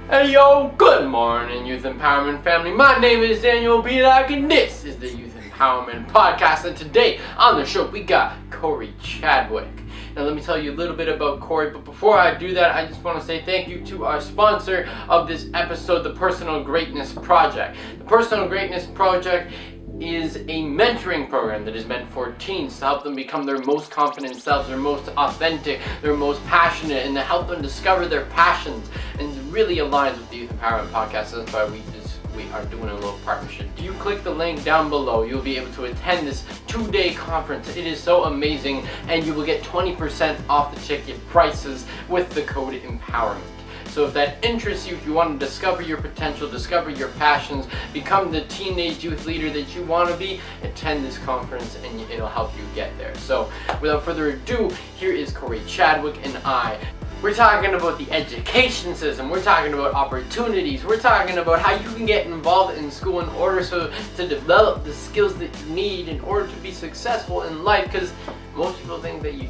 Hey yo, good morning Youth Empowerment family. My name is Daniel Bielak and this is the Youth Empowerment Podcast, and today on the show we got Cory Chadwick. Now let me tell you a little bit about Cory, but before I do that, I just want to say thank you to our sponsor of this episode, the Personal Greatness Project. The Personal Greatness Project is a mentoring program that is meant for teens to help them become their most confident selves, their most authentic, their most passionate, and to help them discover their passions, and really aligns with the Youth Empowerment Podcast. So that's why we are doing a little partnership. If you click the link down below, you'll be able to attend this 2-day conference. It is so amazing, and you will get 20% off the ticket prices with the code EMPOWERMENT. So if that interests you, if you want to discover your potential, discover your passions, become the teenage youth leader that you want to be, attend this conference and it'll help you get there. So without further ado, here is Cory Chadwick and I. We're talking about the education system, we're talking about opportunities, we're talking about how you can get involved in school in order to develop the skills that you need in order to be successful in life, because most people think that you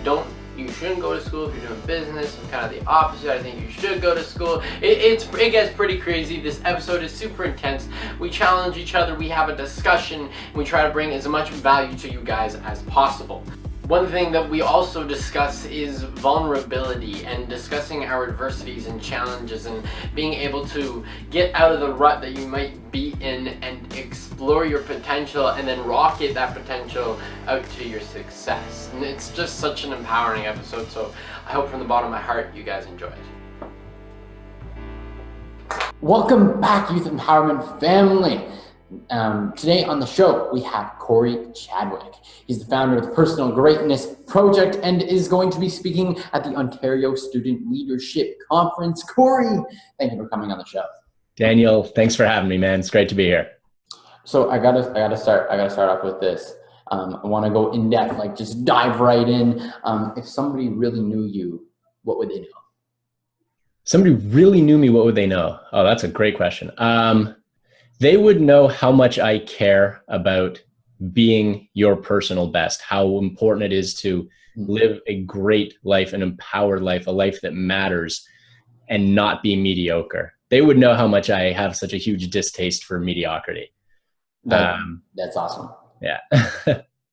shouldn't go to school if you're doing business. I'm kind of the opposite. I think you should go to school. It gets pretty crazy. This episode is super intense. We challenge each other, we have a discussion, and we try to bring as much value to you guys as possible. One thing that we also discuss is vulnerability and discussing our adversities and challenges and being able to get out of the rut that you might be in and explore your potential and then rocket that potential out to your success. And it's just such an empowering episode, so I hope from the bottom of my heart you guys enjoy it. Welcome back, Youth Empowerment family. Today on the show, we have Cory Chadwick. He's the founder of the Personal Greatness Project and is going to be speaking at the Ontario Student Leadership Conference. Cory, thank you for coming on the show. Daniel, thanks for having me, man. It's great to be here. So I gotta start off with this. I want to go in depth, like just dive right in. If somebody really knew you, what would they know? Somebody really knew me, what would they know? Oh, that's a great question. They would know how much I care about being your personal best, how important it is to live a great life, an empowered life, a life that matters, and not be mediocre. They would know how much I have such a huge distaste for mediocrity. That's awesome. Yeah.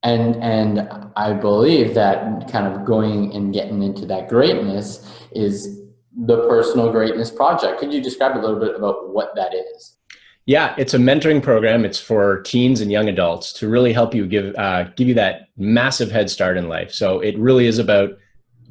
and I believe that kind of going and getting into that greatness is the Personal Greatness Project. Could you describe a little bit about what that is? Yeah, it's a mentoring program. It's for teens and young adults to really help you give you that massive head start in life. So it really is about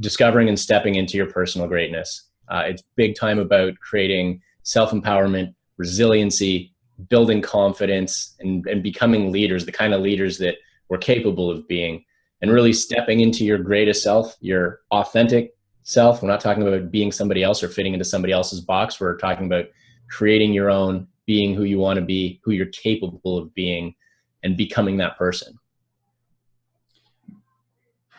discovering and stepping into your personal greatness. It's big time about creating self-empowerment, resiliency, building confidence, and becoming leaders, the kind of leaders that we're capable of being, and really stepping into your greatest self, your authentic self. We're not talking about being somebody else or fitting into somebody else's box. We're talking about creating your own, being who you want to be, who you're capable of being, and becoming that person.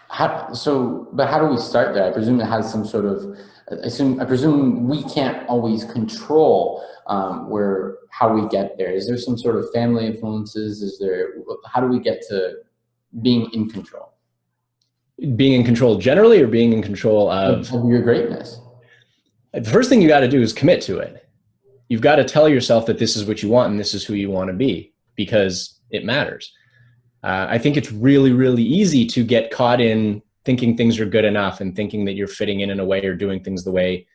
But how do we start there? I presume it has some sort of, I presume we can't always control how we get there. Is there some sort of family influences? How do we get to being in control? Being in control generally, or being in control of your greatness? The first thing you got to do is commit to it. You've got to tell yourself that this is what you want and this is who you want to be, because it matters. I think it's really, really easy to get caught in thinking things are good enough and thinking that you're fitting in a way or doing things the way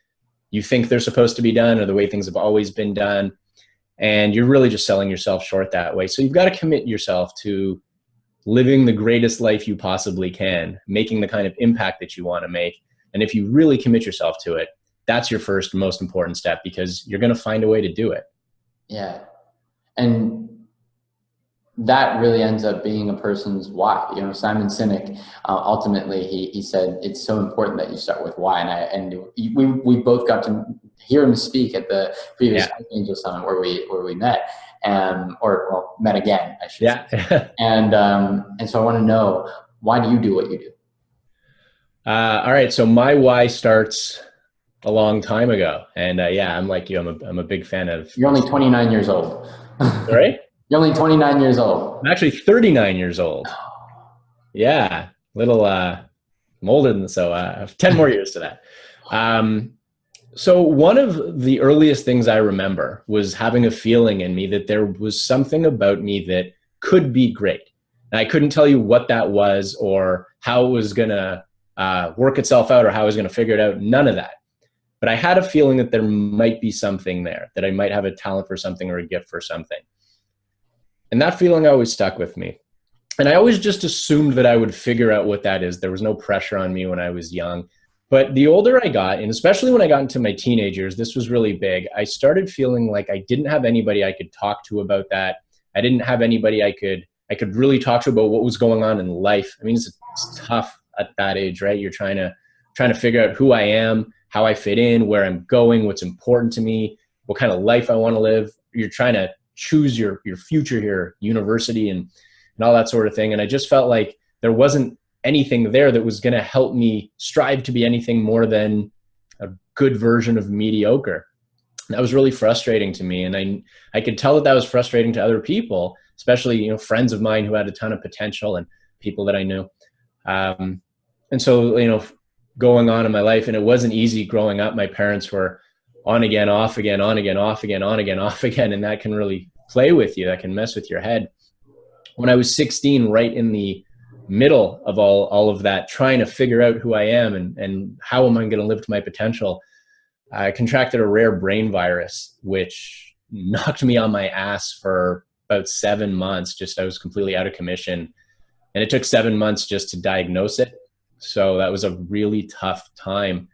you think they're supposed to be done or the way things have always been done. And you're really just selling yourself short that way. So you've got to commit yourself to living the greatest life you possibly can, making the kind of impact that you want to make. And if you really commit yourself to it, that's your first most important step, because you're going to find a way to do it. Yeah. And that really ends up being a person's why. You know, Simon Sinek, ultimately, he said, it's so important that you start with why. And we both got to hear him speak at the previous Angel Summit where we met, or met again, I should say. And so I want to know, why do you do what you do? All right. So my why starts a long time ago. And I'm like you, I'm a big fan of... You're only 29 years old. Right? You're only 29 years old. I'm actually 39 years old. Yeah. I'm older than, so I have 10 more years to that. So one of the earliest things I remember was having a feeling in me that there was something about me that could be great. And I couldn't tell you what that was or how it was going to work itself out or how I was going to figure it out. None of that. But I had a feeling that there might be something there, that I might have a talent for something or a gift for something. And that feeling always stuck with me. And I always just assumed that I would figure out what that is. There was no pressure on me when I was young. But the older I got, and especially when I got into my teenage years, this was really big. I started feeling like I didn't have anybody I could talk to about that. I didn't have anybody I could really talk to about what was going on in life. I mean, it's tough at that age, right? You're trying to figure out who I am, how I fit in, where I'm going, what's important to me, what kind of life I want to live. You're trying to choose your future here, university and all that sort of thing. And I just felt like there wasn't anything there that was going to help me strive to be anything more than a good version of mediocre. That was really frustrating to me. And I could tell that that was frustrating to other people, especially, you know, friends of mine who had a ton of potential and people that I knew. And so, you know, going on in my life, and it wasn't easy growing up. My parents were on again, off again, on again, off again, on again, off again. And that can really play with you. That can mess with your head. When I was 16, right in the middle of all of that, trying to figure out who I am and how am I going to live to my potential, I contracted a rare brain virus, which knocked me on my ass for about 7 months. Just I was completely out of commission. And it took 7 months just to diagnose it. So that was a really tough time.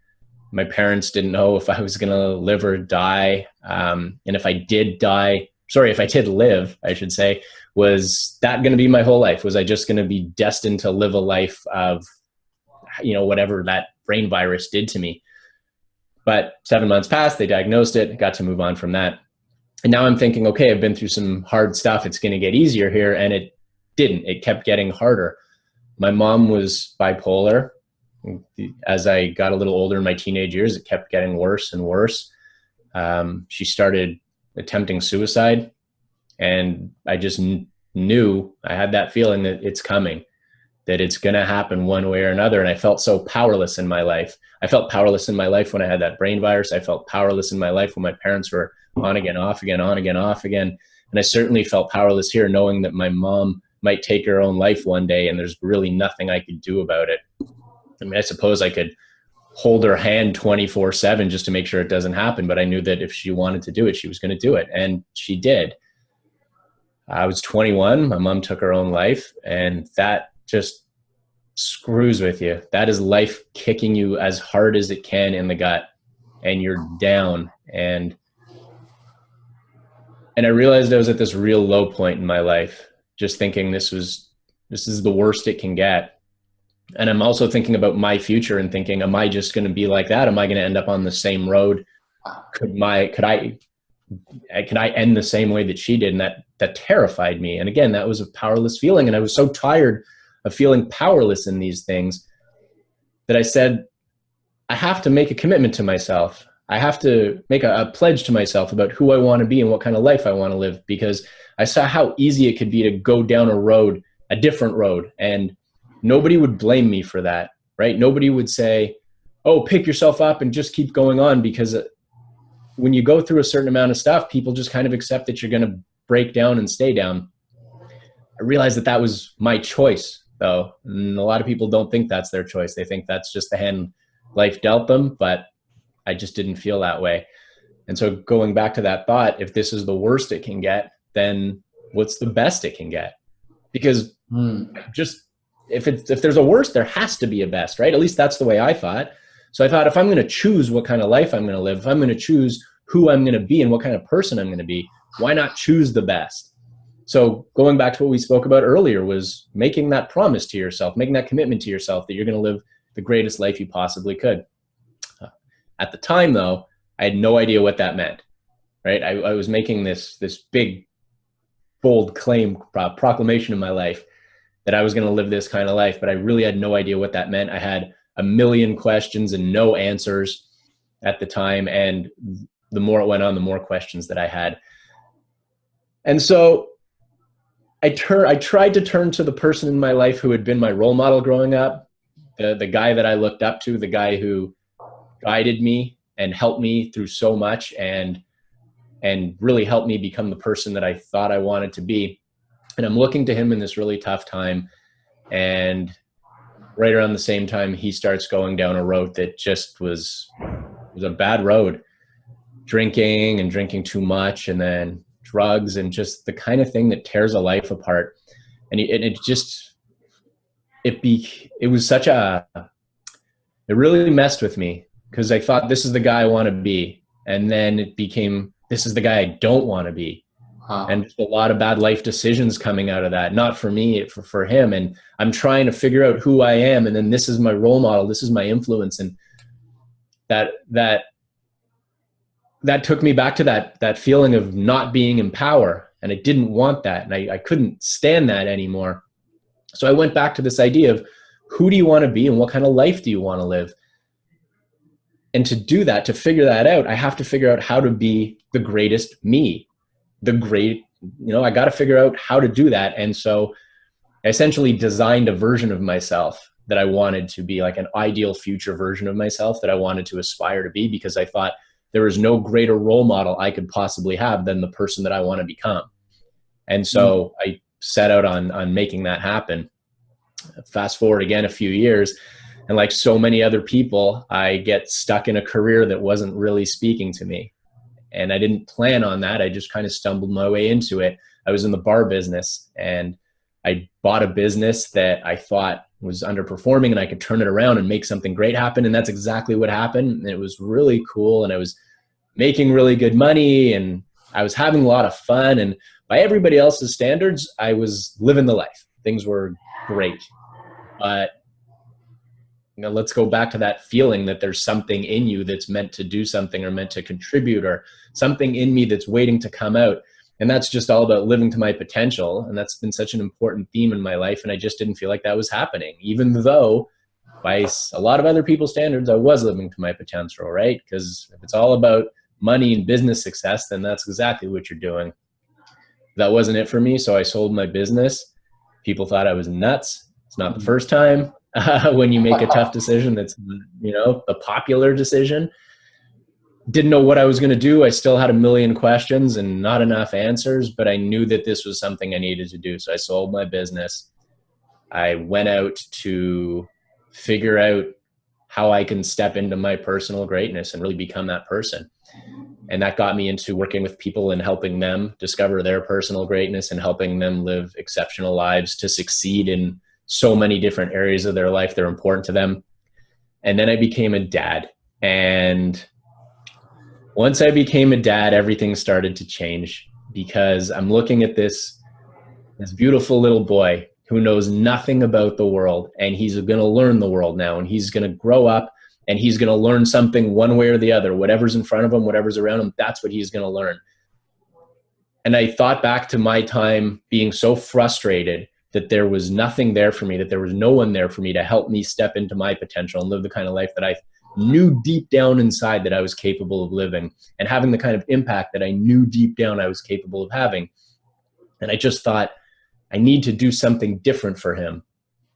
My parents didn't know if I was going to live or die. And if I did live, I should say, was that going to be my whole life? Was I just going to be destined to live a life of, you know, whatever that brain virus did to me? But 7 months passed, they diagnosed it, got to move on from that. And now I'm thinking, okay, I've been through some hard stuff. It's going to get easier here. And it didn't. It kept getting harder. My mom was bipolar. As I got a little older in my teenage years, it kept getting worse and worse. She started attempting suicide. And I just knew, I had that feeling that it's coming, that it's going to happen one way or another. And I felt so powerless in my life. I felt powerless in my life when I had that brain virus. I felt powerless in my life when my parents were on again, off again, on again, off again. And I certainly felt powerless here, knowing that my mom might take her own life one day and there's really nothing I could do about it. I mean, I suppose I could hold her hand 24/7 just to make sure it doesn't happen. But I knew that if she wanted to do it, she was going to do it. And she did. I was 21. My mom took her own life, and that just screws with you. That is life kicking you as hard as it can in the gut, and you're down. And I realized I was at this real low point in my life, just thinking this is the worst it can get. And I'm also thinking about my future and thinking, am I just going to be like that? Am I going to end up on the same road? Could I end the same way that she did? And that terrified me. And again, that was a powerless feeling. And I was so tired of feeling powerless in these things that I said, I have to make a commitment to myself. I have to make a pledge to myself about who I want to be and what kind of life I want to live, because I saw how easy it could be to go down a different road. And nobody would blame me for that, right? Nobody would say, oh, pick yourself up and just keep going on, because when you go through a certain amount of stuff, people just kind of accept that you're going to break down and stay down. I realized that was my choice, though. And a lot of people don't think that's their choice. They think that's just the hand life dealt them, but I just didn't feel that way. And so going back to that thought, if this is the worst it can get, then what's the best it can get? Because just if there's a worst, there has to be a best, right? At least that's the way I thought. So I thought, if I'm going to choose what kind of life I'm going to live, if I'm going to choose who I'm going to be and what kind of person I'm going to be, why not choose the best? So going back to what we spoke about earlier was making that promise to yourself, making that commitment to yourself that you're going to live the greatest life you possibly could. At the time, though, I had no idea what that meant, right? I was making this big, bold claim, proclamation in my life that I was going to live this kind of life, but I really had no idea what that meant. I had a million questions and no answers at the time. And the more it went on, the more questions that I had. And so I tried to turn to the person in my life who had been my role model growing up, the guy that I looked up to, the guy who guided me and helped me through so much, and really helped me become the person that I thought I wanted to be. And I'm looking to him in this really tough time. And right around the same time, he starts going down a road that just was a bad road, drinking too much, and then drugs, and just the kind of thing that tears a life apart. And it was such a, it really messed with me, because I thought, this is the guy I want to be. And then it became, this is the guy I don't want to be. And a lot of bad life decisions coming out of that, not for me, for him. And I'm trying to figure out who I am. And then this is my role model. This is my influence. And that took me back to that feeling of not being in power. And I didn't want that. And I couldn't stand that anymore. So I went back to this idea of, who do you want to be and what kind of life do you want to live? And to do that, to figure that out, I have to figure out how to be the greatest me. I got to figure out how to do that. And so I essentially designed a version of myself that I wanted to be, like an ideal future version of myself that I wanted to aspire to be, because I thought there was no greater role model I could possibly have than the person that I want to become. And so I set out on making that happen. Fast forward again a few years, and like so many other people, I get stuck in a career that wasn't really speaking to me. And I didn't plan on that. I just kind of stumbled my way into it. I was in the bar business, and I bought a business that I thought was underperforming, and I could turn it around and make something great happen. And that's exactly what happened. And it was really cool. And I was making really good money, and I was having a lot of fun. And by everybody else's standards, I was living the life. Things were great. But let's go back to that feeling that there's something in you that's meant to do something, or meant to contribute, or something in me that's waiting to come out. And that's just all about living to my potential. And that's been such an important theme in my life. And I just didn't feel like that was happening, even though by a lot of other people's standards, I was living to my potential, right? Because if it's all about money and business success, then that's exactly what you're doing. That wasn't it for me. So I sold my business. People thought I was nuts. It's not the first time. When you make a tough decision, that's, the popular decision. Didn't know what I was going to do. I still had a million questions and not enough answers, but I knew that this was something I needed to do. So I sold my business. I went out to figure out how I can step into my personal greatness and really become that person. And that got me into working with people and helping them discover their personal greatness and helping them live exceptional lives to succeed in so many different areas of their life that are important to them. And then I became a dad. And once I became a dad, everything started to change, because I'm looking at this beautiful little boy who knows nothing about the world, and he's going to learn the world now, and he's going to grow up, and he's going to learn something one way or the other. Whatever's in front of him, whatever's around him, that's what he's going to learn. And I thought back to my time being so frustrated that there was nothing there for me, that there was no one there for me to help me step into my potential and live the kind of life that I knew deep down inside that I was capable of living, and having the kind of impact that I knew deep down I was capable of having. And I just thought, I need to do something different for him.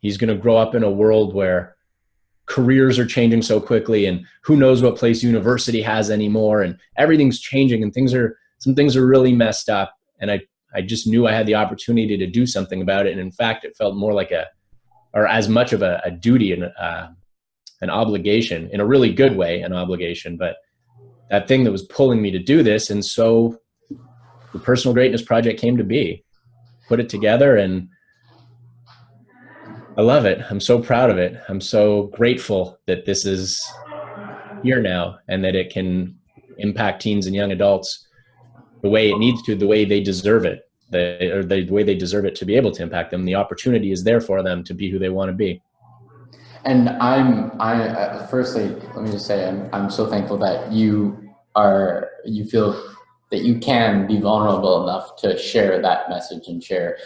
He's going to grow up in a world where careers are changing so quickly, and who knows what place university has anymore, and everything's changing, and some things are really messed up. And I just knew I had the opportunity to do something about it. And in fact, it felt more like as much of a duty and an obligation, in a really good way, an obligation, but that thing that was pulling me to do this. And so the Personal Greatness Project came to be, put it together, and I love it. I'm so proud of it. I'm so grateful that this is here now, and that it can impact teens and young adults the way it needs to, the way they deserve it, the way they deserve it to be able to impact them. The opportunity is there for them to be who they want to be. And firstly, let me just say, I'm so thankful that you feel that you can be vulnerable enough to share that message and share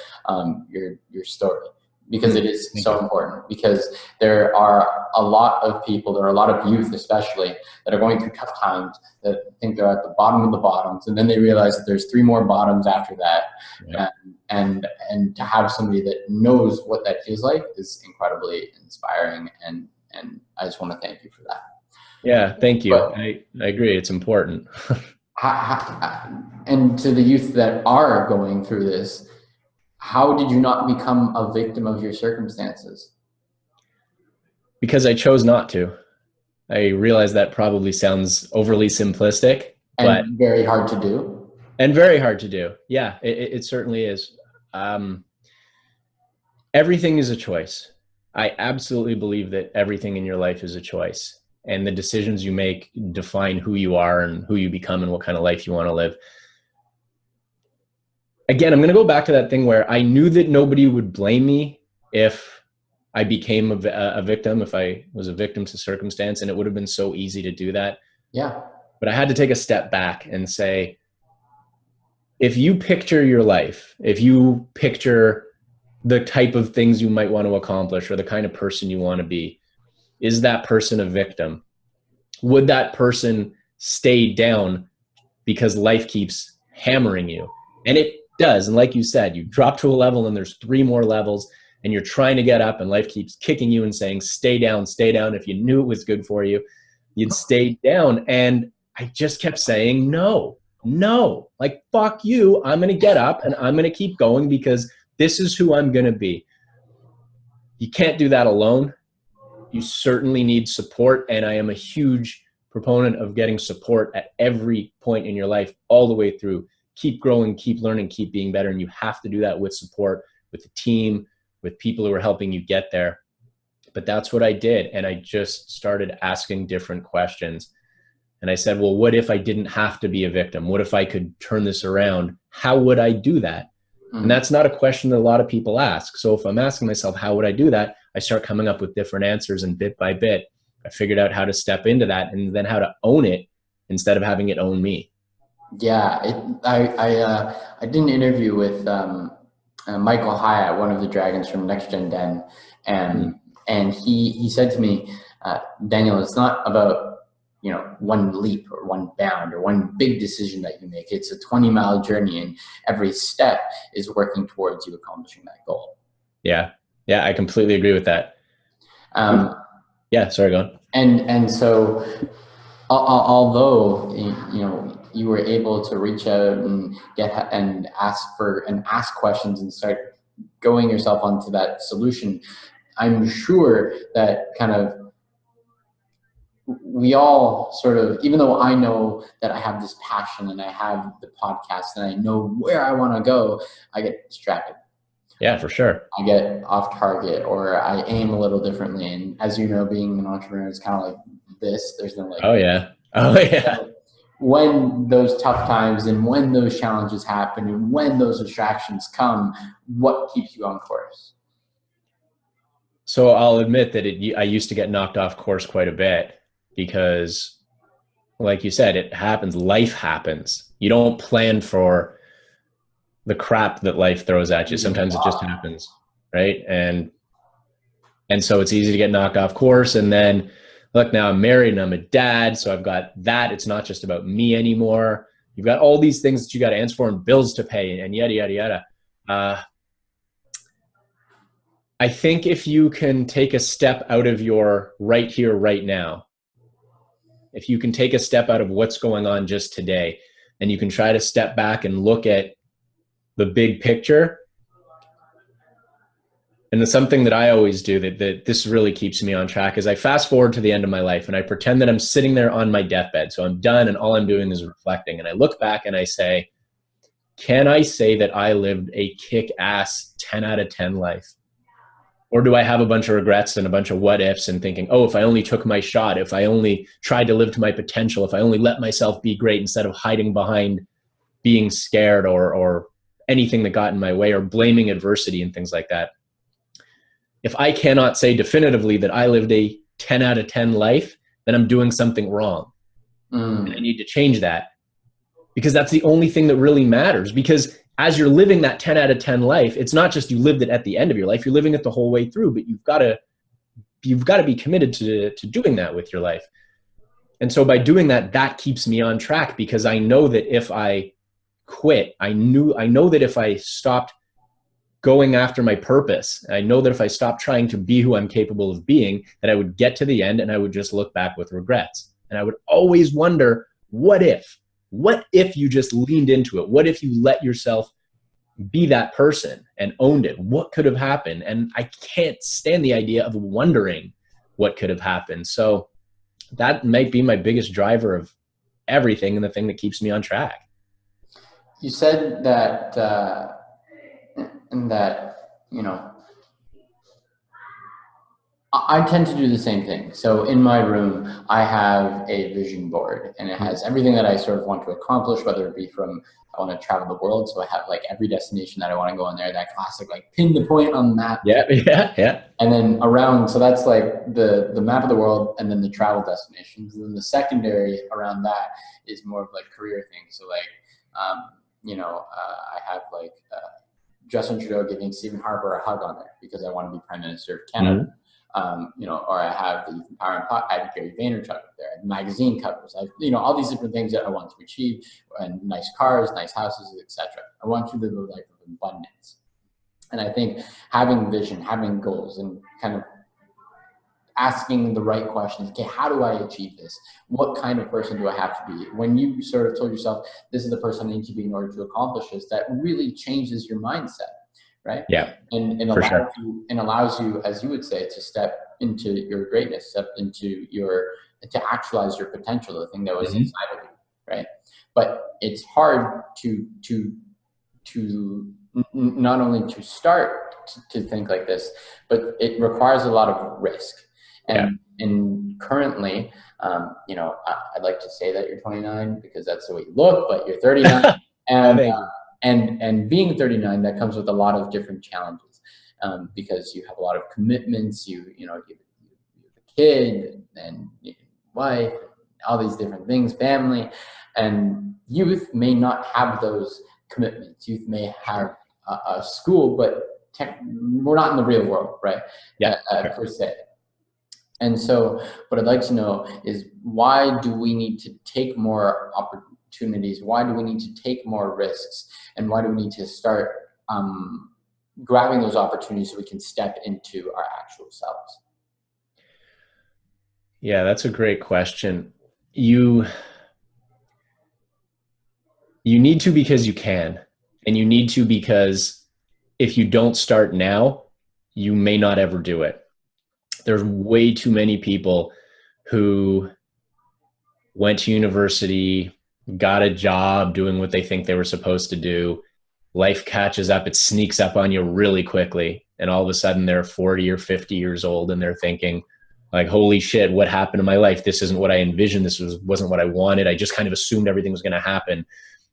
your story, because it is so important. Because there are a lot of people, there are a lot of youth especially, that are going through tough times, that think they're at the bottom of the bottoms, and then they realize that there's 3 more bottoms after that. Yeah. And to have somebody that knows what that feels like is incredibly inspiring, and I just want to thank you for that. Yeah, thank you. But I agree. It's important. and to the youth that are going through this, how did you not become a victim of your circumstances? Because I chose not to. I realize that probably sounds overly simplistic, but And very hard to do. and very hard to do. Yeah, it certainly is. Everything is a choice. I absolutely believe that everything in your life is a choice, and the decisions you make define who you are and who you become and what kind of life you want to live. Again, I'm going to go back to that thing where I knew that nobody would blame me if I became a victim, if I was a victim to circumstance, and it would have been so easy to do that. Yeah. But I had to take a step back and say, if you picture your life, if you picture the type of things you might want to accomplish or the kind of person you want to be, is that person a victim? Would that person stay down because life keeps hammering you? And it does. And like you said, you drop to a level and there's 3 more levels and you're trying to get up and life keeps kicking you and saying, stay down, stay down. If you knew it was good for you, you'd stay down. And I just kept saying, no, like, fuck you. I'm going to get up and I'm going to keep going because this is who I'm going to be. You can't do that alone. You certainly need support. And I am a huge proponent of getting support at every point in your life, all the way through. Keep growing, keep learning, keep being better. And you have to do that with support, with the team, with people who are helping you get there. But that's what I did. And I just started asking different questions. And I said, well, what if I didn't have to be a victim? What if I could turn this around? How would I do that? And that's not a question that a lot of people ask. So if I'm asking myself, how would I do that? I start coming up with different answers, and bit by bit, I figured out how to step into that and then how to own it instead of having it own me. Yeah, I did an interview with Michael Hyatt, one of the dragons from Next Gen Den, and he said to me, Daniel, it's not about one leap or one bound or one big decision that you make. It's a 20-mile journey, and every step is working towards you accomplishing that goal. Yeah, I completely agree with that. Yeah, sorry, go on. And so, although you were able to reach out and ask questions and start going yourself onto that solution, I'm sure that kind of we all sort of, even though I know that I have this passion and I have the podcast and I know where I want to go, I get distracted. Yeah, for sure. I get off target, or I aim a little differently. And as you know, being an entrepreneur is kind of like this. There's no like, oh yeah. So when those tough times and when those challenges happen and when those distractions come, what keeps you on course? So I'll admit that I used to get knocked off course quite a bit because, like you said, it happens. Life happens. You don't plan for the crap that life throws at you. Sometimes it just happens, right? And so it's easy to get knocked off course. And then, look, now I'm married and I'm a dad, so I've got that. It's not just about me anymore. You've got all these things that you got to answer for and bills to pay and yada, yada, yada. I think if you can take a step out of your right here, right now, if you can take a step out of what's going on just today, and you can try to step back and look at the big picture. And the something that I always do that this really keeps me on track is I fast forward to the end of my life and I pretend that I'm sitting there on my deathbed. So I'm done and all I'm doing is reflecting. And I look back and I say, can I say that I lived a kick-ass 10 out of 10 life? Or do I have a bunch of regrets and a bunch of what ifs and thinking, oh, if I only took my shot, if I only tried to live to my potential, if I only let myself be great instead of hiding behind being scared or anything that got in my way or blaming adversity and things like that. If I cannot say definitively that I lived a 10 out of 10 life, then I'm doing something wrong. And I need to change that, because that's the only thing that really matters. Because as you're living that 10 out of 10 life, it's not just you lived it at the end of your life, you're living it the whole way through, but you've got to be committed to doing that with your life. And so by doing that, that keeps me on track, because I know that if I quit, I know that if I stopped going after my purpose, I know that if I stopped trying to be who I'm capable of being, that I would get to the end and I would just look back with regrets. And I would always wonder, what if you just leaned into it? What if you let yourself be that person and owned it? What could have happened? And I can't stand the idea of wondering what could have happened. So that might be my biggest driver of everything and the thing that keeps me on track. You said that, you know, I tend to do the same thing. So in my room, I have a vision board, and it has everything that I sort of want to accomplish, whether it be from, I want to travel the world. So I have like every destination that I want to go on there, that classic, like pin the point on the map. Yeah. And then around, so that's like the map of the world, and then the travel destinations. And then the secondary around that is more of like career things. So like, I have like Justin Trudeau giving Stephen Harper a hug on there because I want to be Prime Minister of Canada. Or I have the Empowerment Pot, I have Gary Vaynerchuk up there, magazine covers, all these different things that I want to achieve, and nice cars, nice houses, etc. I want to live a life of abundance. And I think having vision, having goals, and kind of asking the right questions. Okay, how do I achieve this? What kind of person do I have to be? When you sort of told yourself, this is the person I need to be in order to accomplish this, that really changes your mindset. Right? Yeah. And allows you, as you would say, to step into your greatness, to actualize your potential, the thing that was inside of you. Right? But it's hard to not only to start to think like this, but it requires a lot of risk. And currently, I'd like to say that you're 29 because that's the way you look, but you're 39. And being 39, that comes with a lot of different challenges, because you have a lot of commitments. You have a kid and wife, all these different things, family, and youth may not have those commitments. Youth may have a school, but we're not in the real world, right? Per se. And so what I'd like to know is, why do we need to take more opportunities? Why do we need to take more risks? And why do we need to start grabbing those opportunities so we can step into our actual selves? Yeah, that's a great question. You need to because you can. And you need to because if you don't start now, you may not ever do it. There's way too many people who went to university, got a job doing what they think they were supposed to do. Life catches up, it sneaks up on you really quickly. And all of a sudden they're 40 or 50 years old and they're thinking like, holy shit, what happened to my life? This isn't what I envisioned. This wasn't what I wanted. I just kind of assumed everything was going to happen.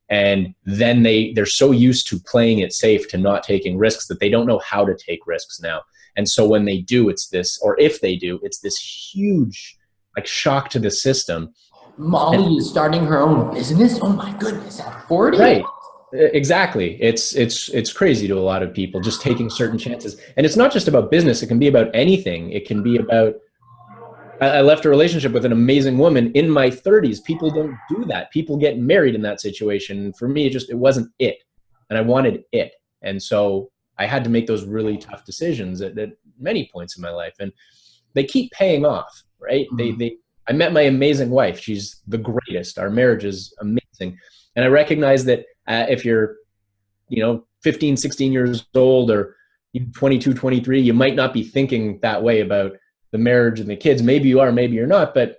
And then they're so used to playing it safe, to not taking risks, that they don't know how to take risks now. And so when they do, if they do, it's this huge like shock to the system. Molly is starting her own business. Oh my goodness, at 40? Right. Exactly. It's crazy to a lot of people, just taking certain chances. And it's not just about business. It can be about anything. It can be about, I left a relationship with an amazing woman in my 30s. People don't do that. People get married in that situation. For me, it wasn't it. And I wanted it. And so I had to make those really tough decisions at many points in my life. And they keep paying off, right? Mm-hmm. I met my amazing wife. She's the greatest. Our marriage is amazing. And I recognize that if you're, 15, 16 years old, or 22, 23, you might not be thinking that way about the marriage and the kids. Maybe you are, maybe you're not, but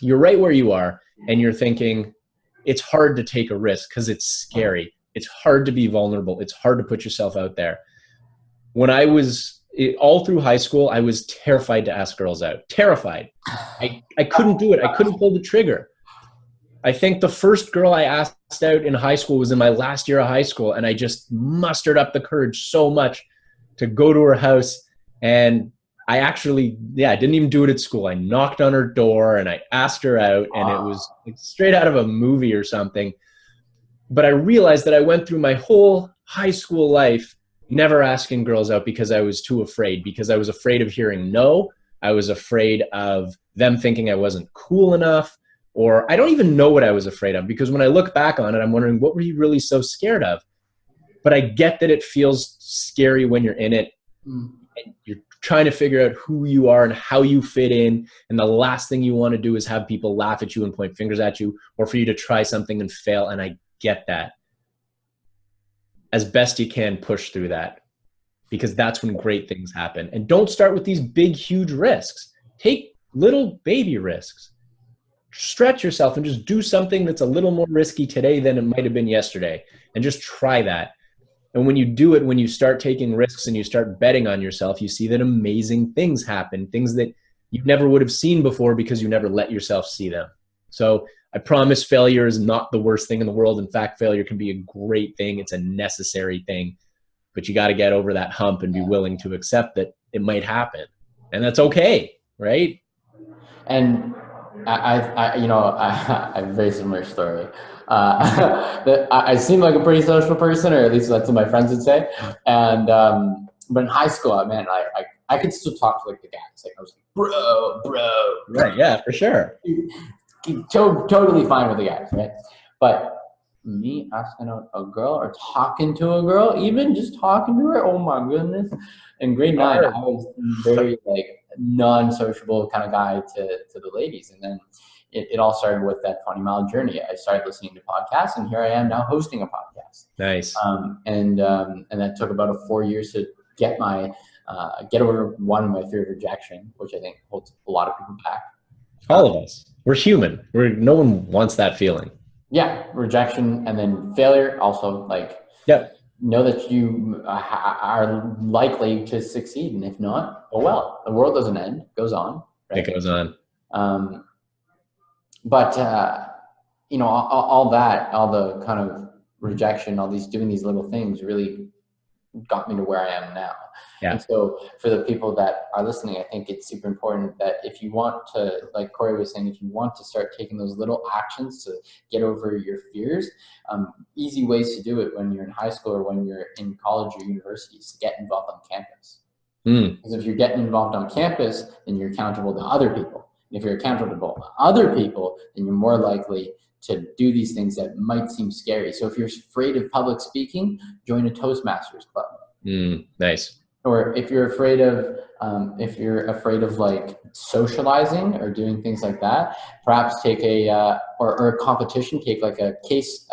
you're right where you are. And you're thinking it's hard to take a risk because it's scary. It's hard to be vulnerable. It's hard to put yourself out there. When I was all through high school, I was terrified to ask girls out. Terrified. I couldn't do it. I couldn't pull the trigger. I think the first girl I asked out in high school was in my last year of high school. And I just mustered up the courage so much to go to her house. And I actually, I didn't even do it at school. I knocked on her door and I asked her out, and it was like straight out of a movie or something. But I realized that I went through my whole high school life never asking girls out because I was too afraid, because I was afraid of hearing no. I was afraid of them thinking I wasn't cool enough, or I don't even know what I was afraid of, because when I look back on it, I'm wondering, what were you really so scared of? But I get that it feels scary when you're in it and you're trying to figure out who you are and how you fit in. And the last thing you want to do is have people laugh at you and point fingers at you, or for you to try something and fail. And I get that. As best you can, push through that, because that's when great things happen. And don't start with these big, huge risks. Take little baby risks. Stretch yourself and just do something that's a little more risky today than it might have been yesterday. And just try that. And when you do it, when you start taking risks and you start betting on yourself, you see that amazing things happen, things that you never would have seen before because you never let yourself see them. So I promise failure is not the worst thing in the world. In fact, failure can be a great thing. It's a necessary thing. But you got to get over that hump and be willing to accept that it might happen. And that's okay, right? And I have a very similar story. I seem like a pretty social person, or at least that's what my friends would say. And but in high school, man, I could still talk to like the guys. Like I was like, bro. Right? Yeah, for sure. Totally fine with the guys, right? But me asking out a girl or talking to a girl, even just talking to her, oh my goodness. In grade 9, I was very like non-sociable kind of guy to the ladies. And then it all started with that 20-mile journey. I started listening to podcasts, and here I am now hosting a podcast. Nice. And that took about 4 years to get over one of my fear of rejection, which I think holds a lot of people back. All of us. We're human. No one wants that feeling. Yeah, rejection, and then failure. Also, like, know that you are likely to succeed, and if not, oh well. The world doesn't end; it goes on. Right? It goes on. But all that, all the kind of rejection, all these doing these little things, really got me to where I am now. Yeah. And so for the people that are listening, I think it's super important that if you want to, like Cory was saying, if you want to start taking those little actions to get over your fears, easy ways to do it when you're in high school or when you're in college or university is to get involved on campus. Because if you're getting involved on campus, then you're accountable to other people. And if you're accountable to other people, then you're more likely to do these things that might seem scary. So if you're afraid of public speaking, join a Toastmasters club. Nice. Or if you're afraid of like socializing or doing things like that, perhaps take or a competition, take like a case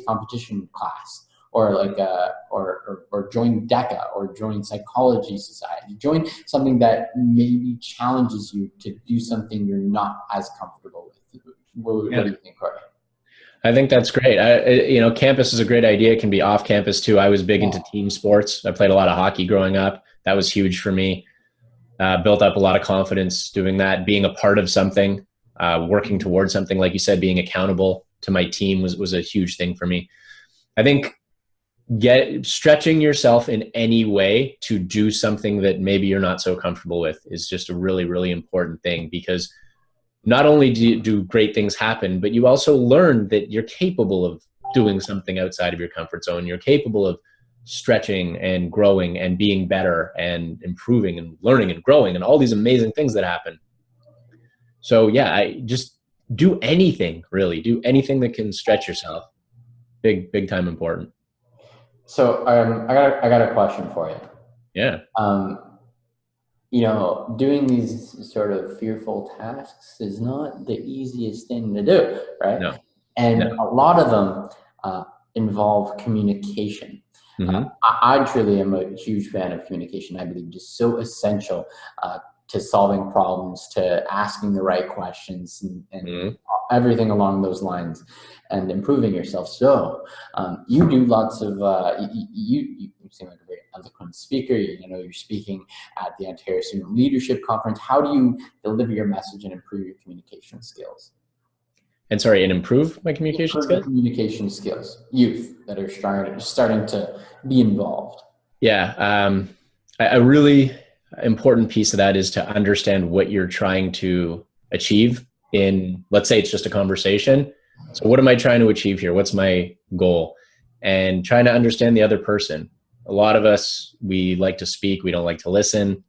competition class, or like or join DECA, or join Psychology Society. Join something that maybe challenges you to do something you're not as comfortable with. What do you think, Cory? I think that's great. Campus is a great idea. It can be off campus too. I was big into team sports. I played a lot of hockey growing up. That was huge for me. Built up a lot of confidence doing that, being a part of something, working towards something. Like you said, being accountable to my team was a huge thing for me. I think stretching yourself in any way to do something that maybe you're not so comfortable with is just a really, really important thing, because not only do great things happen, but you also learn that you're capable of doing something outside of your comfort zone. You're capable of stretching and growing and being better and improving and learning and growing and all these amazing things that happen. So yeah, I just do anything, really. Do anything that can stretch yourself. Big time important. So I got a question for you. Yeah. Doing these sort of fearful tasks is not the easiest thing to do, right? No. And a lot of them involve communication. I truly am a huge fan of communication. I believe just so essential to solving problems, to asking the right questions, and everything along those lines, and improving yourself. So you do lots of, you seem like a very eloquent speaker. You're speaking at the Ontario Student Leadership Conference. How do you deliver your message and improve your communication skills? And improve my communication skills? Communication skills, youth that are starting to be involved. Yeah. A really important piece of that is to understand what you're trying to achieve in, let's say it's just a conversation. So what am I trying to achieve here? What's my goal? And trying to understand the other person. A lot of us, we like to speak. We don't like to listen.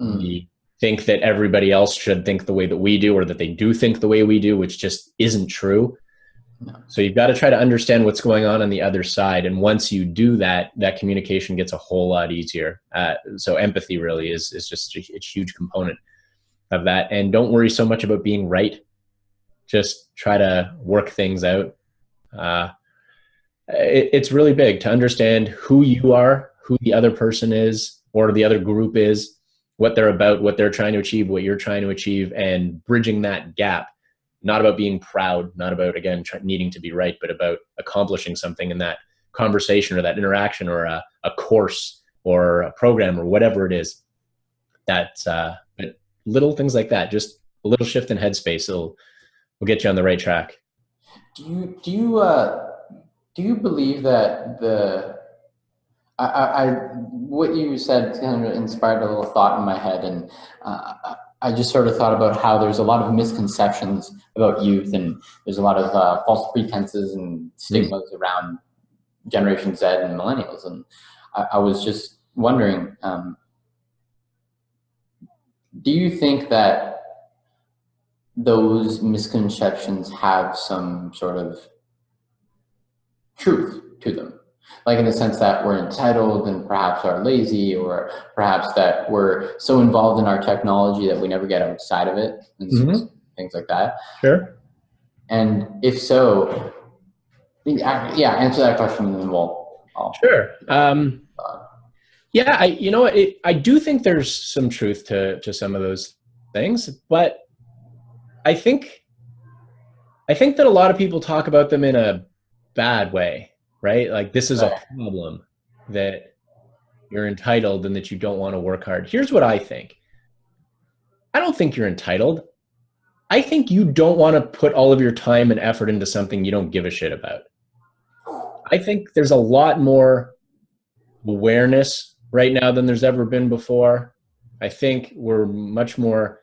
We think that everybody else should think the way that we do, or that they do think the way we do, which just isn't true. So you've got to try to understand what's going on the other side. And once you do that, that communication gets a whole lot easier. So empathy really is just a huge component of that. And don't worry so much about being right. Just try to work things out. It's really big to understand who you are, who the other person is, or the other group is, what they're about, what they're trying to achieve, what you're trying to achieve, and bridging that gap. Not about being proud, not about, again, needing to be right, but about accomplishing something in that conversation or that interaction or a course or a program or whatever it is. That's little things like that, just a little shift in headspace will get you on the right track. Do you believe that what you said kind of inspired a little thought in my head, and I just sort of thought about how there's a lot of misconceptions about youth, and there's a lot of false pretenses and stigmas around Generation Z and millennials. And I was just wondering, do you think that those misconceptions have some sort of truth to them? Like in the sense that we're entitled and perhaps are lazy, or perhaps that we're so involved in our technology that we never get outside of it, and things like that. Sure. And if so, yeah, answer that question and then Sure. Yeah, I do think there's some truth to some of those things, but I think that a lot of people talk about them in a bad way. Right? Like this is a problem, that you're entitled and that you don't want to work hard. Here's what I think. I don't think you're entitled. I think you don't want to put all of your time and effort into something you don't give a shit about. I think there's a lot more awareness right now than there's ever been before. I think we're much more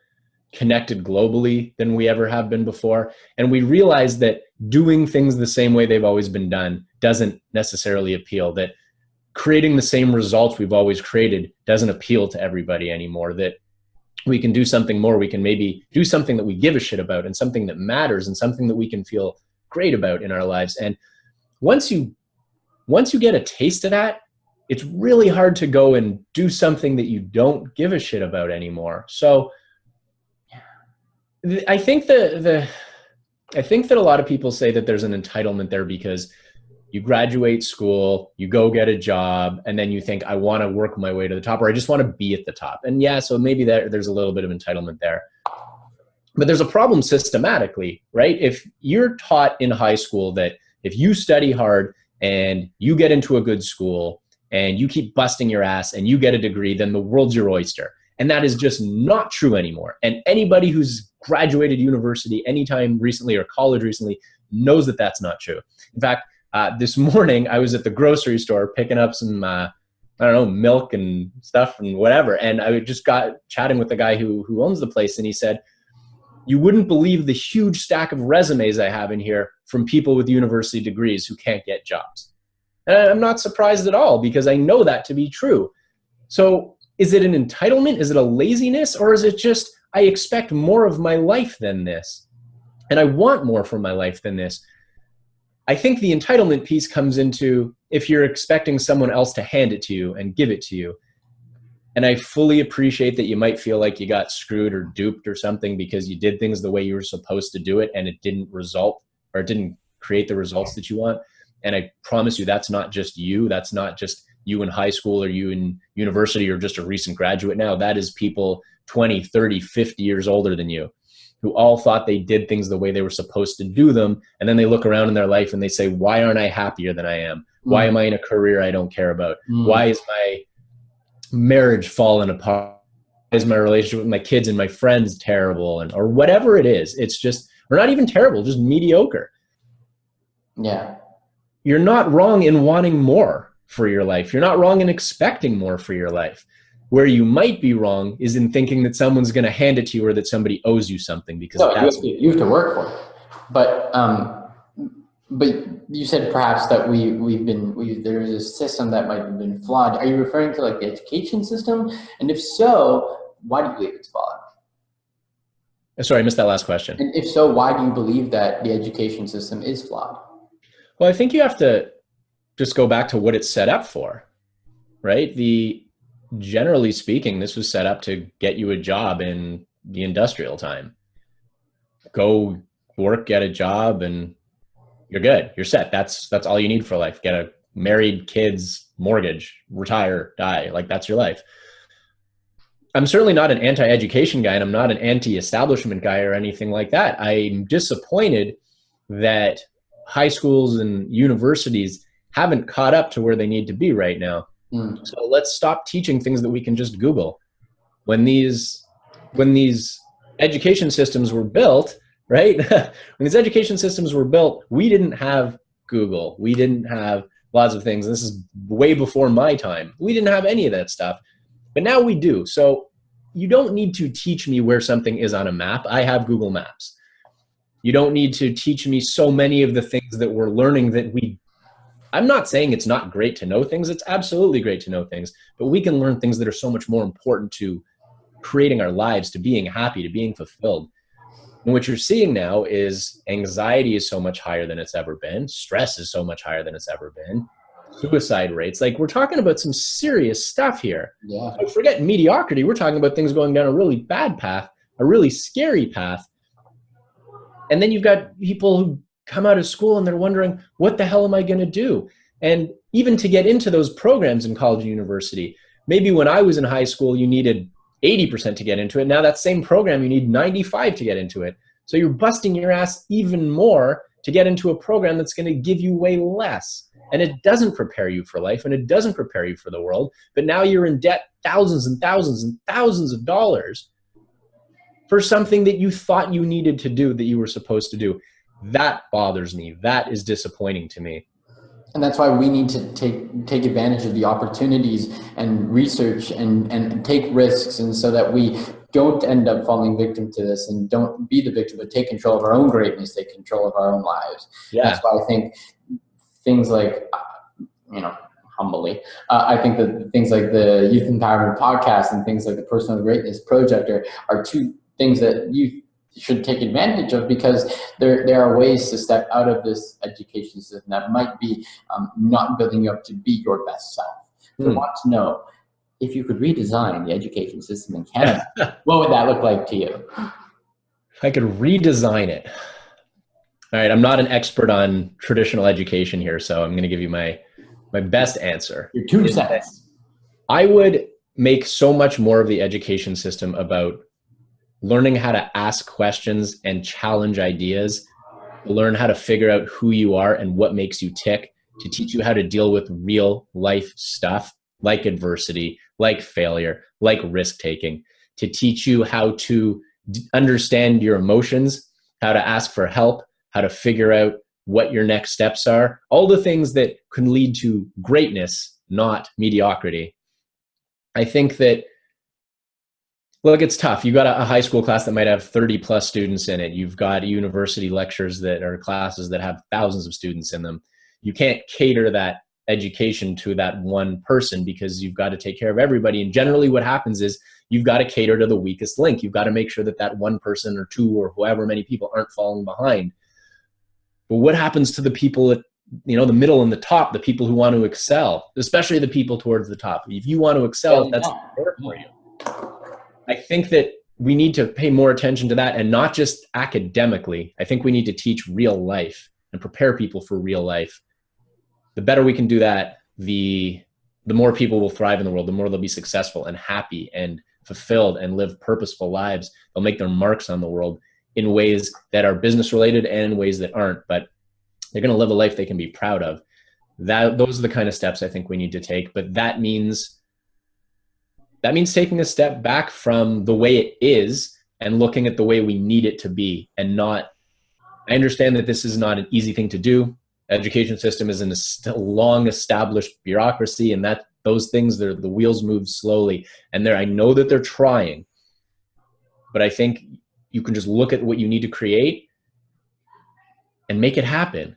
connected globally than we ever have been before. And we realize that doing things the same way they've always been done doesn't necessarily appeal, that creating the same results we've always created doesn't appeal to everybody anymore, that we can do something more. We can maybe do something that we give a shit about and something that matters and something that we can feel great about in our lives. And once you get a taste of that, it's really hard to go and do something that you don't give a shit about anymore. So I think that a lot of people say that there's an entitlement there because you graduate school, you go get a job, and then you think, I want to work my way to the top, or I just want to be at the top. And yeah, so maybe there's a little bit of entitlement there. But there's a problem systematically, right? If you're taught in high school that if you study hard and you get into a good school and you keep busting your ass and you get a degree, then the world's your oyster. And that is just not true anymore. And anybody who's graduated university anytime recently or college recently knows that that's not true. In fact, this morning I was at the grocery store picking up some, milk and stuff and whatever. And I just got chatting with the guy who owns the place. And he said, you wouldn't believe the huge stack of resumes I have in here from people with university degrees who can't get jobs. And I'm not surprised at all because I know that to be true. So is it an entitlement? Is it a laziness? Or is it just, I expect more of my life than this? And I want more from my life than this. I think the entitlement piece comes into if you're expecting someone else to hand it to you and give it to you. And I fully appreciate that you might feel like you got screwed or duped or something because you did things the way you were supposed to do it and it didn't result, or it didn't create the results that you want. And I promise you, that's not just you. That's not just you in high school or you in university or just a recent graduate now. That is people 20, 30, 50 years older than you who all thought they did things the way they were supposed to do them. And then they look around in their life and they say, why aren't I happier than I am? Why am I in a career I don't care about? Why is my marriage falling apart? Why is my relationship with my kids and my friends terrible? Or whatever it is, it's just, or not even terrible, just mediocre. Yeah. You're not wrong in wanting more for your life. You're not wrong in expecting more for your life. Where you might be wrong is in thinking that someone's going to hand it to you or that somebody owes you something, because you have to work for it. But you said perhaps that there's a system that might have been flawed. Are you referring to like the education system? And if so, why do you believe it's flawed? Sorry, I missed that last question. And if so, why do you believe that the education system is flawed? Well, I think you have to just go back to what it's set up for, right? Generally speaking, this was set up to get you a job in the industrial time. Go work, get a job, and you're good. You're set. That's all you need for life. Get a married, kids, mortgage, retire, die. Like, that's your life. I'm certainly not an anti-education guy, and I'm not an anti-establishment guy or anything like that. I'm disappointed that high schools and universities haven't caught up to where they need to be right now. So let's stop teaching things that we can just Google. When these education systems were built, right? When these education systems were built, we didn't have Google. We didn't have lots of things. This is way before my time. We didn't have any of that stuff. But now we do. So you don't need to teach me where something is on a map. I have Google Maps. You don't need to teach me so many of the things that we're learning that I'm not saying it's not great to know things. It's absolutely great to know things. But we can learn things that are so much more important to creating our lives, to being happy, to being fulfilled. And what you're seeing now is anxiety is so much higher than it's ever been. Stress is so much higher than it's ever been. Suicide rates. Like, we're talking about some serious stuff here. Yeah. So forget mediocrity. We're talking about things going down a really bad path, a really scary path. And then you've got people who come out of school and they're wondering, what the hell am I going to do? And even to get into those programs in college and university, maybe when I was in high school, you needed 80% to get into it. Now that same program, you need 95 to get into it. So you're busting your ass even more to get into a program that's going to give you way less. And it doesn't prepare you for life, and it doesn't prepare you for the world. But now you're in debt thousands and thousands and thousands of dollars for something that you thought you needed to do, that you were supposed to do. That bothers me. That is disappointing to me. And that's why we need to take advantage of the opportunities and research and take risks, and so that we don't end up falling victim to this and don't be the victim, but take control of our own greatness, take control of our own lives. Yeah. That's why I think things like, humbly, I think that things like the Youth Empowerment Podcast and things like the Personal Greatness Project are two things that you should take advantage of, because there are ways to step out of this education system that might be not building you up to be your best self. So I want to know, if you could redesign the education system in Canada, what would that look like to you? If I could redesign it. All right, I'm not an expert on traditional education here, so I'm going to give you my best answer. Your 2 cents. I would make so much more of the education system about learning how to ask questions and challenge ideas, learn how to figure out who you are and what makes you tick, to teach you how to deal with real life stuff like adversity, like failure, like risk-taking, to teach you how to understand your emotions, how to ask for help, how to figure out what your next steps are, all the things that can lead to greatness, not mediocrity. I think that, look, it's tough. You've got a high school class that might have 30 plus students in it. You've got university lectures that are classes that have thousands of students in them. You can't cater that education to that one person, because you've got to take care of everybody. And generally what happens is you've got to cater to the weakest link. You've got to make sure that that one person or two or however many people aren't falling behind. But what happens to the people at, the middle and the top, the people who want to excel, especially the people towards the top? If you want to excel, that's there for you. I think that we need to pay more attention to that, and not just academically. I think we need to teach real life and prepare people for real life. The better we can do that, the more people will thrive in the world, the more they'll be successful and happy and fulfilled and live purposeful lives. They'll make their marks on the world in ways that are business related and in ways that aren't, but they're going to live a life they can be proud of. Those are the kind of steps I think we need to take. But that means taking a step back from the way it is and looking at the way we need it to be, and not, I understand that this is not an easy thing to do. Education system is in a long established bureaucracy, and that those things, the wheels move slowly. And I know that they're trying, but I think you can just look at what you need to create and make it happen.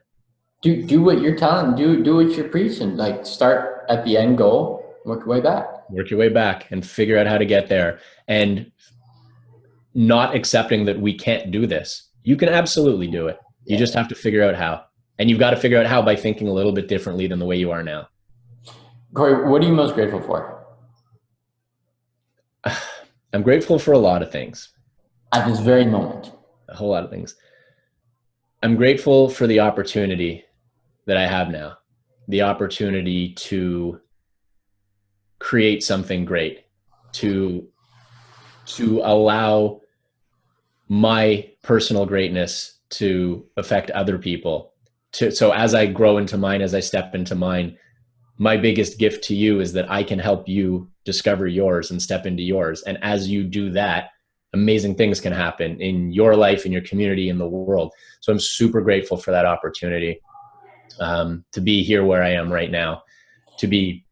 Do what you're telling, do what you're preaching. Like, start at the end goal, work your way back. Work your way back and figure out how to get there. And not accepting that we can't do this. You can absolutely do it. You just have to figure out how. And you've got to figure out how by thinking a little bit differently than the way you are now. Cory, what are you most grateful for? I'm grateful for a lot of things. At this very moment. A whole lot of things. I'm grateful for the opportunity that I have now. The opportunity to create something great, to allow my personal greatness to affect other people. So as I grow into mine, as I step into mine, my biggest gift to you is that I can help you discover yours and step into yours. And as you do that, amazing things can happen in your life, in your community, in the world. So I'm super grateful for that opportunity, to be here where I am right now, to be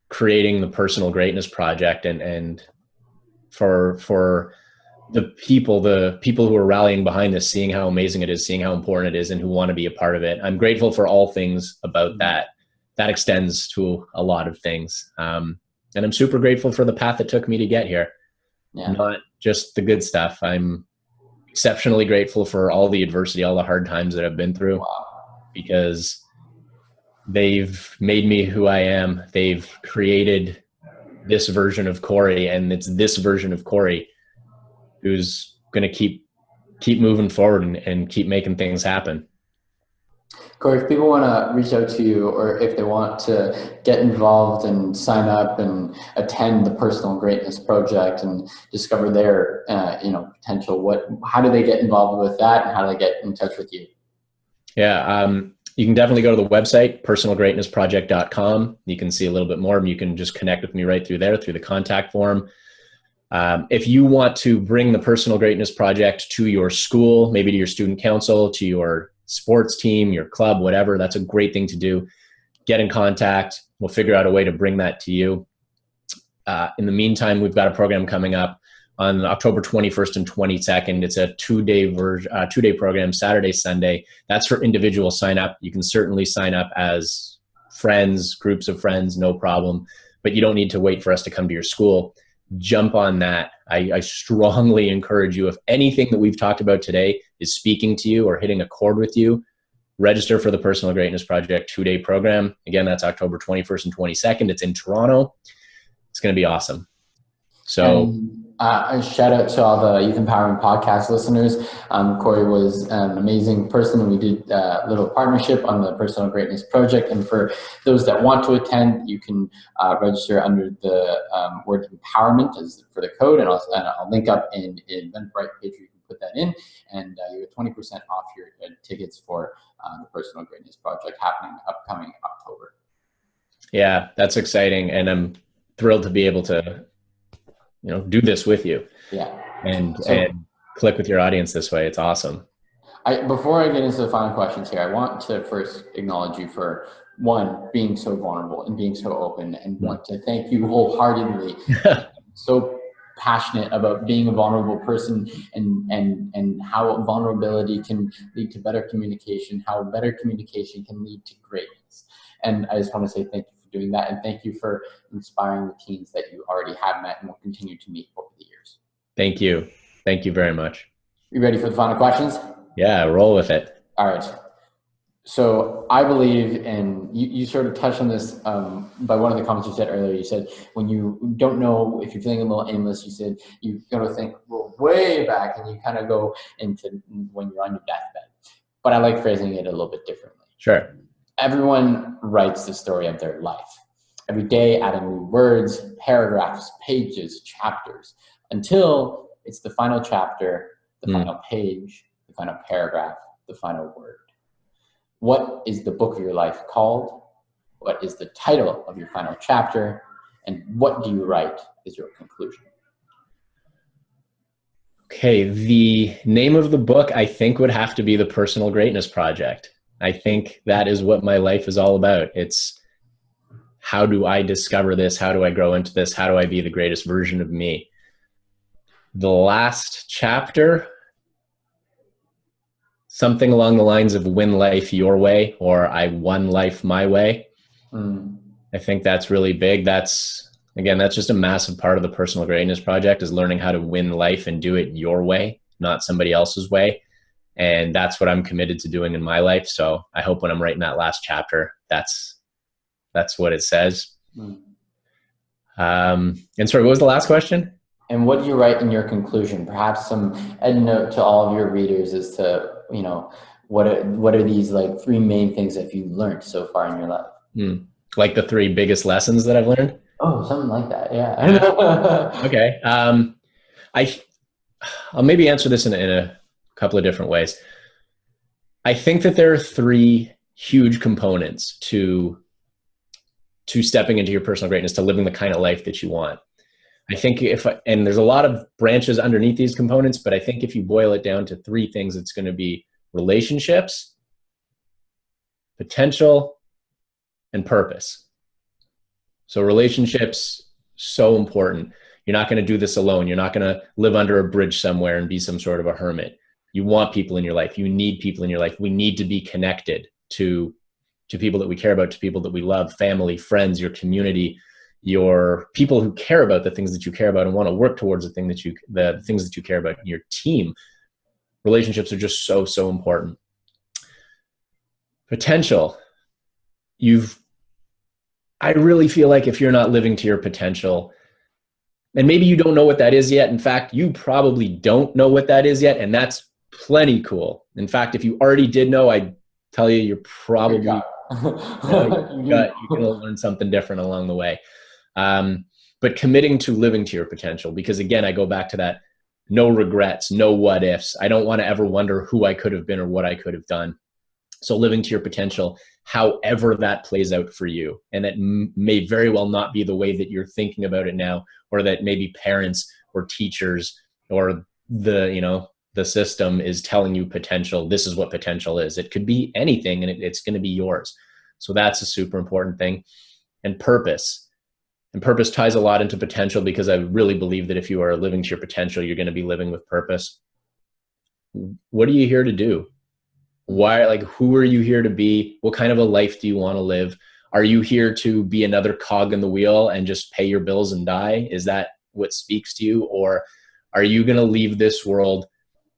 creating the Personal Greatness Project, and for the people who are rallying behind this, seeing how amazing it is, seeing how important it is, and who want to be a part of it. I'm grateful for all things about that. That extends to a lot of things. And I'm super grateful for the path it took me to get here. Yeah. Not just the good stuff. I'm exceptionally grateful for all the adversity, all the hard times that I've been through, because they've made me who I am. They've created this version of Cory, and it's this version of Cory who's going to keep moving forward and keep making things happen. Cory, if people want to reach out to you, or if they want to get involved and sign up and attend the Personal Greatness Project and discover their potential, how do they get involved with that, and how do they get in touch with you? Yeah, you can definitely go to the website, personalgreatnessproject.com. You can see a little bit more, and you can just connect with me right through there, through the contact form. If you want to bring the Personal Greatness Project to your school, maybe to your student council, to your sports team, your club, whatever, that's a great thing to do. Get in contact. We'll figure out a way to bring that to you. In the meantime, we've got a program coming up on October 21st and 22nd. It's a two-day program, Saturday, Sunday. That's for individual sign up. You can certainly sign up as friends, groups of friends, no problem, but you don't need to wait for us to come to your school. Jump on that. I strongly encourage you, if anything that we've talked about today is speaking to you or hitting a chord with you, register for the Personal Greatness Project 2-day program. Again, that's October 21st and 22nd. It's in Toronto. It's going to be awesome. So a shout out to all the Youth Empowerment Podcast listeners. Cory was an amazing person, and we did a little partnership on the Personal Greatness Project. And for those that want to attend, you can register under the word empowerment as for the code, and I'll link up in Eventbrite page where you can put that in, and you get 20% off your tickets for the Personal Greatness Project happening upcoming October. Yeah, that's exciting, and I'm thrilled to be able to do this with you. Yeah. And click with your audience this way. It's awesome. Before I get into the final questions here, I want to first acknowledge you for, one, being so vulnerable and being so open, and want to thank you wholeheartedly. So passionate about being a vulnerable person, and how vulnerability can lead to better communication, how better communication can lead to greatness. And I just want to say thank you for doing that, and thank you for inspiring the teens that you already have met and will continue to meet over the years. Thank you. Thank you very much. You ready for the final questions? Yeah, roll with it. All right. So I believe, and you sort of touched on this by one of the comments you said earlier. You said when you don't know, if you're feeling a little aimless, you said you got to think way back, and you kind of go into when you're on your deathbed. But I like phrasing it a little bit differently. Sure. Everyone writes the story of their life. Every day adding new words, paragraphs, pages, chapters, until it's the final chapter, the final page, the final paragraph, the final word. What is the book of your life called? What is the title of your final chapter? And what do you write as your conclusion? Okay, the name of the book, I think, would have to be The Personal Greatness Project. I think that is what my life is all about. It's how do I discover this? How do I grow into this? How do I be the greatest version of me? The last chapter, something along the lines of win life your way, or I won life my way. I think that's really big. That's Again, that's just a massive part of the Personal Greatness Project, is learning how to win life and do it your way, not somebody else's way. And that's what I'm committed to doing in my life. So I hope when I'm writing that last chapter, that's what it says. And sorry, what was the last question? And what do you write in your conclusion? Perhaps some endnote to all of your readers as to, you know, what are these like 3 main things that you've learned so far in your life? Like the 3 biggest lessons that I've learned? Oh, something like that. Yeah. Okay. I'll maybe answer this in a couple of different ways. I think that there are 3 huge components to stepping into your personal greatness, to living the kind of life that you want. I think and there's a lot of branches underneath these components, but I think if you boil it down to 3 things, it's going to be relationships, potential, and purpose. So relationships, so important. You're not going to do this alone. You're not going to live under a bridge somewhere and be some sort of a hermit. You want people in your life. You need people in your life. We need to be connected to people that we care about, to people that we love, family, friends, your community, your people who care about the things that you care about and want to work towards the things that you care about, your team. Relationships are just so, so important. Potential. I really feel like if you're not living to your potential, and maybe you don't know what that is yet. In fact, you probably don't know what that is yet. And that's plenty cool. In fact, if you already did know, I'd tell you, you're probably, you're going to learn something different along the way. But committing to living to your potential, because again, I go back to that, no regrets, no what ifs. I don't want to ever wonder who I could have been or what I could have done. So living to your potential, however that plays out for you. And that may very well not be the way that you're thinking about it now, or that maybe parents or teachers or the system is telling you potential. This is what potential is. It could be anything, and it's going to be yours. So that's a super important thing. And purpose. And purpose ties a lot into potential, because I really believe that if you are living to your potential, you're going to be living with purpose. What are you here to do? Why, who are you here to be? What kind of a life do you want to live? Are you here to be another cog in the wheel and just pay your bills and die? Is that what speaks to you? Or are you going to leave this world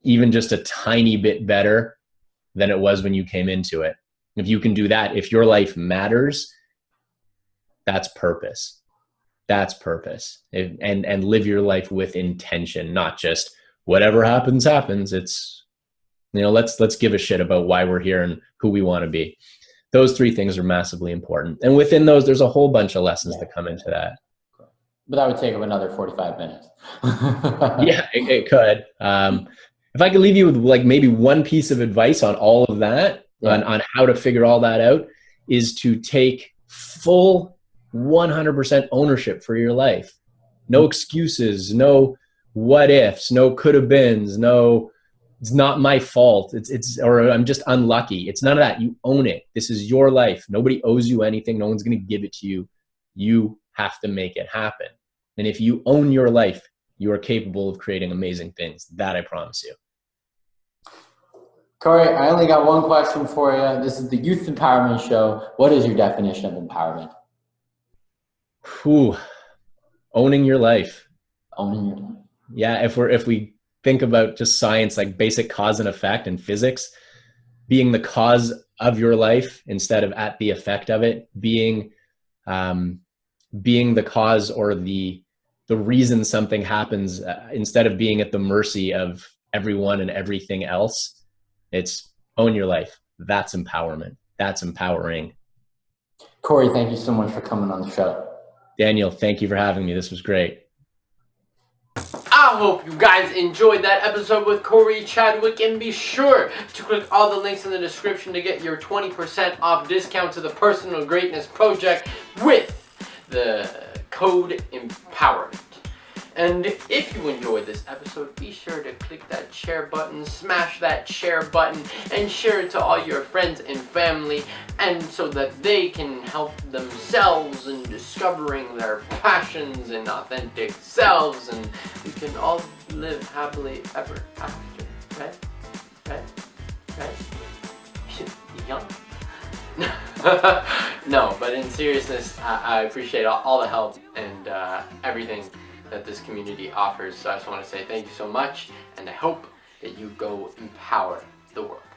even just a tiny bit better than it was when you came into it? If you can do that, if your life matters, that's purpose. That's purpose. And live your life with intention, not just whatever happens, happens. It's, let's give a shit about why we're here and who we want to be. Those 3 things are massively important. And within those, there's a whole bunch of lessons that come into that. But that would take up another 45 minutes. Yeah, it could. If I could leave you with maybe one piece of advice on all of that, on how to figure all that out, is to take full 100% ownership for your life. No excuses, no what ifs, no could have beens, no it's not my fault, or I'm just unlucky. It's none of that. You own it. This is your life. Nobody owes you anything. No one's going to give it to you. You have to make it happen. And if you own your life, you are capable of creating amazing things. That I promise you. Cory, I only got one question for you. This is the Youth Empowerment Show. What is your definition of empowerment? Owning your life. Owning your life. Yeah, if we think about just science, like basic cause and effect and physics, being the cause of your life instead of at the effect of it, being the cause or the reason something happens, instead of being at the mercy of everyone and everything else. It's own your life. That's empowerment. That's empowering. Cory, thank you so much for coming on the show. Daniel, thank you for having me. This was great. I hope you guys enjoyed that episode with Cory Chadwick, and be sure to click all the links in the description to get your 20% off discount to the Personal Greatness Project with the code EMPOWERMENT. And if you enjoyed this episode, be sure to click that share button, smash that share button, and share it to all your friends and family, and so that they can help themselves in discovering their passions and authentic selves, and we can all live happily ever after. Right? Young? No, but in seriousness, I appreciate all the help, and and everything that this community offers. So I just want to say thank you so much, and I hope that you go empower the world.